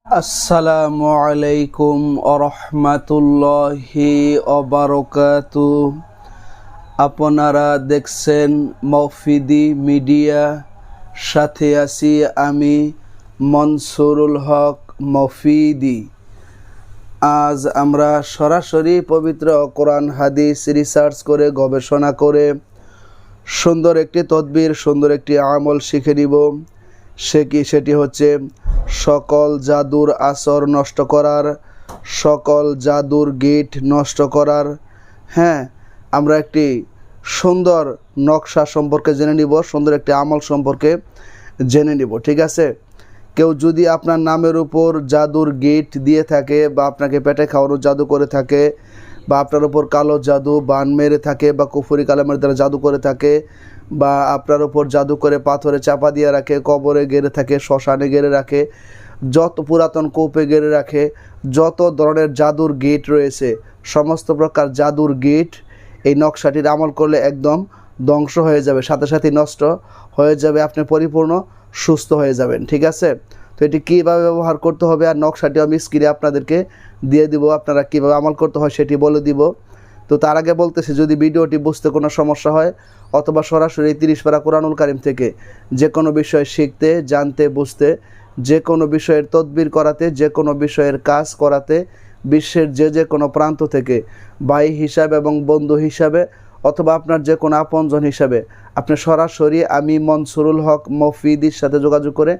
আসসালামু আলাইকুম আরহামাতুল্লাহি অবারকাতু। আপনারা দেখছেন মফিদি মিডিয়া, সাথে আছি আমি মনসুরুল হক মফিদি। আজ আমরা সরাসরি পবিত্র কোরআন হাদিস রিসার্চ করে গবেষণা করে সুন্দর একটি তদবির, সুন্দর একটি আমল শিখে নিব। সেটি হচ্ছে সকল জাদুর আসর নষ্ট করার, সকল জাদুর গিট নষ্ট করার। আমরা একটি সুন্দর নকশা সম্পর্কে জেনে নিব, সুন্দর একটি আমল সম্পর্কে জেনে নিব। ঠিক আছে? কেউ যদি আপনার নামের উপর জাদুর গিট দিয়ে থাকে, বা আপনাকে পেটে খাওয়ানোর জাদু করে থাকে, বা আপনার উপর কালো জাদু বান মেরে থাকে, বা কুফরি কালামের দ্বারা জাদু করে থাকে, বা আপনার উপর জাদু করে পাথরে চাপা দিয়ে রাখে, কবরে গেড়ে থাকে, শ্মশানে গেড়ে রাখে, যত পুরাতন কূপে গেড়ে রাখে, যত ধরনের জাদুর গিট রয়েছে, সমস্ত প্রকার জাদুর গিট এই নকশাটির আমল করলে একদম ধ্বংস হয়ে যাবে, সাথে সাথে নষ্ট হয়ে যাবে, আপনি পরিপূর্ণ সুস্থ হয়ে যাবেন। ঠিক আছে? তো এটি কীভাবে ব্যবহার করতে হবে, আর নকশাটি আমি স্ক্রিনে আপনাদেরকে দিয়ে দিব, আপনারা কীভাবে আমল করতে হয় সেটি বলে দিব। তো তার আগে বলতেছি, যদি ভিডিওটি বুঝতে কোনো সমস্যা হয় অথবা সরাসরি 30 পারা কোরআনুল কারিম থেকে যে কোনো বিষয় শিখতে, জানতে, বুঝতে, যে কোনো বিষয়ের তদবির করাতে, যে কোনো বিষয়ের কাজ করাতে, বিশ্বের যে কোনো প্রান্ত থেকে ভাই হিসাবে এবং বন্ধু হিসাবে অথবা আপনার যে কোনো আপনজন হিসাবে আপনি সরাসরি আমি মনসুরুল হক মফিদির সাথে যোগাযোগ করে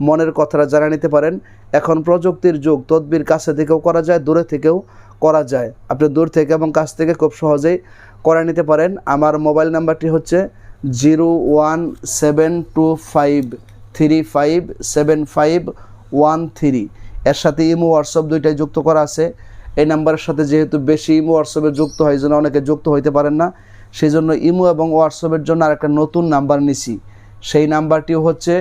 মনের কথাটা জানা নিতে পারেন। এখন প্রযুক্তির যুগ, তদবির কাছে থেকেও করা যায়, দূরে থেকেও করা যায়। আপনি দূর থেকে এবং কাছ থেকে খুব সহজেই করে নিতে পারেন। আমার মোবাইল নাম্বারটি হচ্ছে 01723575113। এর সাথে ইমো হোয়াটসঅ্যাপ দুইটাই যুক্ত করা আছে। এই নাম্বারের সাথে যেহেতু বেশি ইমো হোয়াটসঅ্যাপে যুক্ত হয়, এই জন্য অনেকে যুক্ত হইতে পারেন না, সেই জন্য ইমো এবং হোয়াটসঅ্যাপের জন্য আর একটা নতুন নাম্বার নিছি। সেই নাম্বারটিও হচ্ছে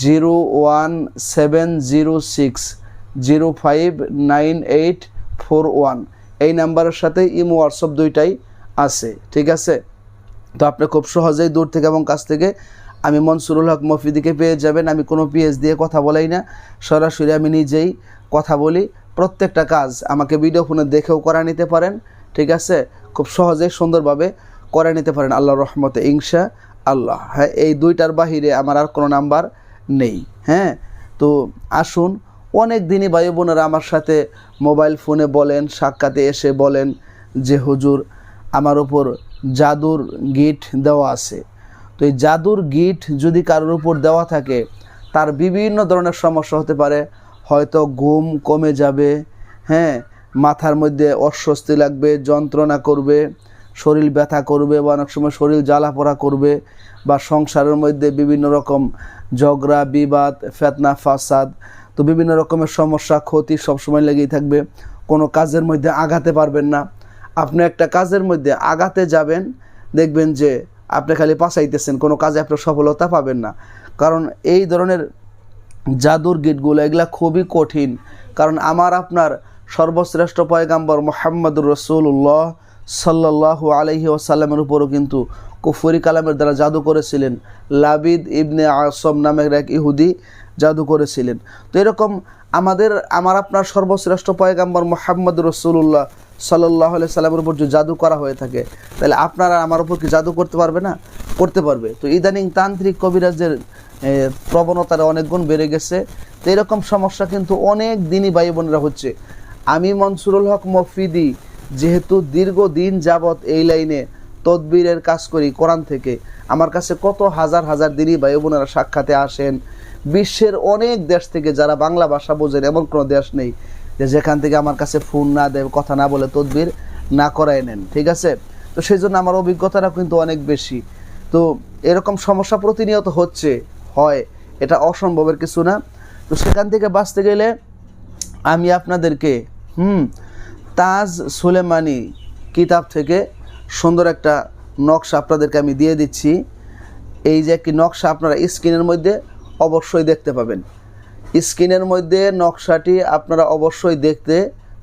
01706059841। এই নাম্বারের সাথে ইমো হোয়াটসঅ্যাপ দুইটাই আছে। ঠিক আছে? তো আপনি খুব সহজেই দূর থেকে এবং কাছ থেকে আমি মনসুরুল হক মফিদিকে পেয়ে যাবেন। আমি কোনো পিএইচ দিয়ে কথা বলাই না, সরাসরি আমি নিজেই কথা বলি। প্রত্যেকটা কাজ আমাকে ভিডিও ফোনে দেখেও করা নিতে পারেন। ঠিক আছে? খুব সহজেই সুন্দরভাবে করে নিতে পারেন আল্লাহর রহমতে, ইনশা আল্লাহ। এই দুইটার বাহিরে আমার আর কোনো নাম্বার নেই। তো আসুন, অনেক দিনই ভাই বোনেরা আমার সাথে মোবাইল ফোনে বলেন, সাক্ষাতে এসে বলেন যে হুজুর আমার উপর জাদুর গিট দেওয়া আছে। তো এই জাদুর গিট যদি কারোর উপর দেওয়া থাকে, তার বিভিন্ন ধরনের সমস্যা হতে পারে। হয়তো ঘুম কমে যাবে, মাথার মধ্যে অস্বস্তি লাগবে, যন্ত্রণা করবে, শরীর ব্যথা করবে, বা অনেক সময় শরীর জ্বালাপোড়া করবে, বা সংসারের মধ্যে বিভিন্ন রকম ঝগড়া বিবাদ, ফেতনা ফাসাদ, তো বিভিন্ন রকমের সমস্যা ক্ষতি সবসময় লেগেই থাকবে। কোনো কাজের মধ্যে আগাতে পারবেন না। আপনি একটা কাজের মধ্যে আগাতে যাবেন, দেখবেন যে আপনি খালি পাছাইতেছেন, কোনো কাজে আপনি সফলতা পাবেন না। কারণ এই ধরনের জাদুর গিটগুলো এগুলা খুবই কঠিন। কারণ আমার আপনার সর্বশ্রেষ্ঠ পয়গাম্বর মুহাম্মদুর রাসূলুল্লাহ সাল্লাল্লাহু আলাইহি ওয়াসাল্লামের উপরও কিন্তু কুফরি কালামের দ্বারা জাদু করেছিলেন। লাবিদ ইবনে আসম নামের এক ইহুদি জাদু করেছিলেন। তো এরকম আমার আপনার সর্বশ্রেষ্ঠ পয়গাম্বর মুহাম্মদুর রাসূলুল্লাহ সাল্লাল্লাহু আলাইহি সাল্লামের উপর যে জাদু করা হয়ে থাকে, তাহলে আপনারা আমার উপর কি জাদু করতে পারবে না? করতে পারবে। তো ইদানিং তান্ত্রিক কবিরাজের প্রবণতাটা অনেক গুণ বেড়ে গেছে। তো এরকম সমস্যা কিন্তু অনেক দিনই ভাই বোনেরা হচ্ছে। আমি মনসুরুল হক মফিদি যেহেতু দীর্ঘদিন যাবৎ এই লাইনে তদবিরের কাজ করি কোরআন থেকে, আমার কাছে কত হাজার হাজার দিনই ভাই বোনেরা সাক্ষাতে আসেন। বিশ্বের অনেক দেশ থেকে, যারা বাংলা ভাষা বোঝেন, এমন কোনো দেশ নেই যে যেখান থেকে আমার কাছে ফোন না দেয়, কথা না বলে তদবির না করায় নেন। ঠিক আছে? তো সেই জন্য আমার অভিজ্ঞতাটা কিন্তু অনেক বেশি। তো এরকম সমস্যা প্রতিনিয়ত হয়, এটা অসম্ভবের কিছু না। তো সেখান থেকে বাঁচতে গেলে আমি আপনাদেরকে তাজ সুলেমানি কিতাব থেকে সুন্দর একটা নকশা আপনাদেরকে আমি দিয়ে দিচ্ছি। এই যে একটি নকশা আপনারা স্ক্রিনের মধ্যে অবশ্যই দেখতে পাবেন। স্ক্রিনের মধ্যে নকশাটি আপনারা অবশ্যই দেখতে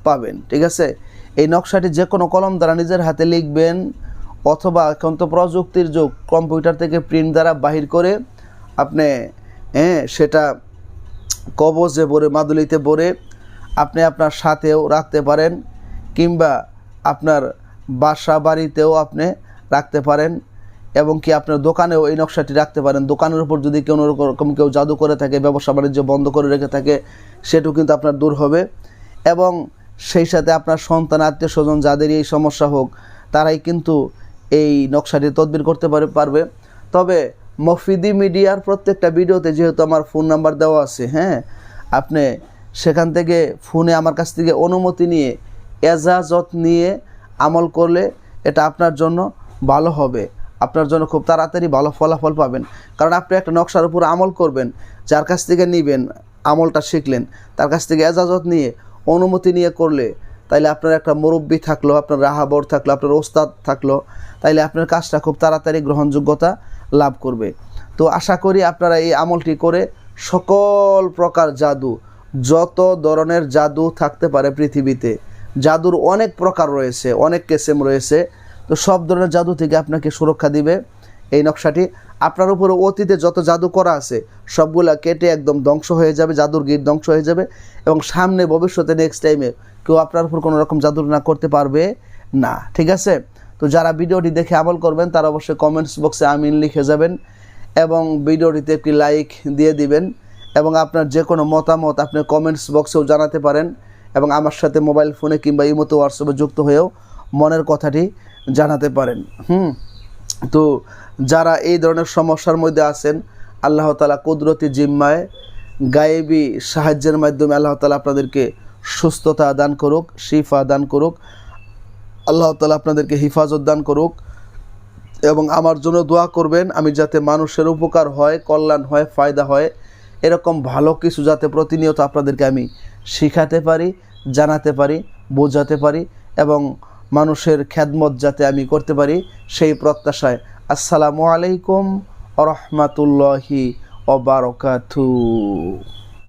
পাবেন। ঠিক আছে? এই নকশাটি যে কোনো কলম দ্বারা নিজের হাতে লিখবেন, অথবা এখন তো প্রযুক্তির যুগ, কম্পিউটার থেকে প্রিন্ট দ্বারা বাহির করে আপনি সেটা কবজে ভরে মাদুলিতে ভরে আপনি আপনার সাথেও রাখতে পারেন, কিংবা আপনার বাসা বাড়িতেও আপনি রাখতে পারেন, এবং কি আপনার দোকানেও এই নকশাটি রাখতে পারেন। দোকানের উপর যদি কোনো রকম কেউ জাদু করে থাকে, ব্যবসা বাণিজ্য বন্ধ করে রেখে থাকে, সেটাও কিন্তু আপনার দূর হবে। এবং সেই সাথে আপনার সন্তান, আত্মীয় স্বজন যাদেরই এই সমস্যা হোক, তারাই কিন্তু এই নকশাটি তদবির করতে পারবে। তবে মফিদি মিডিয়ার প্রত্যেকটা ভিডিওতে যেহেতু আমার ফোন নাম্বার দেওয়া আছে, হ্যাঁ, আপনি সেখান থেকে ফোনে আমার কাছ থেকে অনুমতি নিয়ে, এজাজত নিয়ে আমল করলে এটা আপনার জন্য ভালো হবে, আপনার জন্য খুব তাড়াতাড়ি ভালো ফলাফল পাবেন। কারণ আপনি একটা নকশার উপর আমল করবেন, যার কাছ থেকে নেবেন, আমলটা শিখলেন, তার কাছ থেকে এজাজত নিয়ে, অনুমতি নিয়ে করলে, তাইলে আপনার একটা মুরব্বি থাকলো, আপনার রাহাবর থাকলো, আপনার ওস্তাদ থাকলো, তাইলে আপনার কাজটা খুব তাড়াতাড়ি গ্রহণযোগ্যতা লাভ করবে। তো আশা করি আপনারা এই আমলটি করে সকল প্রকার জাদু, যত ধরনের জাদু থাকতে পারে পৃথিবীতে, জাদুর অনেক প্রকার রয়েছে, অনেক কিসম রয়েছে, তো সব ধরনের জাদু থেকে আপনাকে সুরক্ষা দিবে এই নকশাটি। আপনার উপরে অতীতে যত জাদু করা আছে সবগুলা কেটে একদম ধ্বংস হয়ে যাবে, জাদুর গিট ধ্বংস হয়ে যাবে, এবং সামনে ভবিষ্যতে নেক্সট টাইমে কেউ আপনার উপর কোনো রকম জাদু না করতে পারবে না। ঠিক আছে? তো যারা ভিডিওটি দেখে আমল করবেন তারা অবশ্যই কমেন্টস বক্সে আমিন লিখে যাবেন, এবং ভিডিওটিতে একটি লাইক দিয়ে দিবেন, এবং আপনার যে কোনো মতামত আপনি কমেন্টস বক্সেও জানাতে পারেন, এবং আমার সাথে মোবাইল ফোনে কিংবা ইমোতে হোয়াটসঅ্যাপে যুক্ত হয়েও মনের কথাটি জানাতে পারেন। তো যারা এই ধরনের সমস্যার মধ্যে আছেন, আল্লাহ তাআলা কুদরতি জিম্মায় গায়েবী সাহায্যের মাধ্যমে আল্লাহ তাআলা আপনাদেরকে সুস্থতা দান করুক, শিফা দান করুক, আল্লাহ তাআলা আপনাদেরকে হিফাজত দান করুক। এবং আমার জন্য দোয়া করবেন, আমি যাতে মানুষের উপকার হয়, কল্যাণ হয়, ফায়দা হয়, এরকম ভালো কিছু যাতে প্রতিনিয়ত আপনাদেরকে আমি শিখাতে পারি, জানাতে পারি, বোঝাতে পারি, এবং মানুষের খেদমত যাতে আমি করতে পারি, সেই প্রত্যাশায় আসসালামু আলাইকুম ওয়া রাহমাতুল্লাহি ওয়া বারাকাতুহু।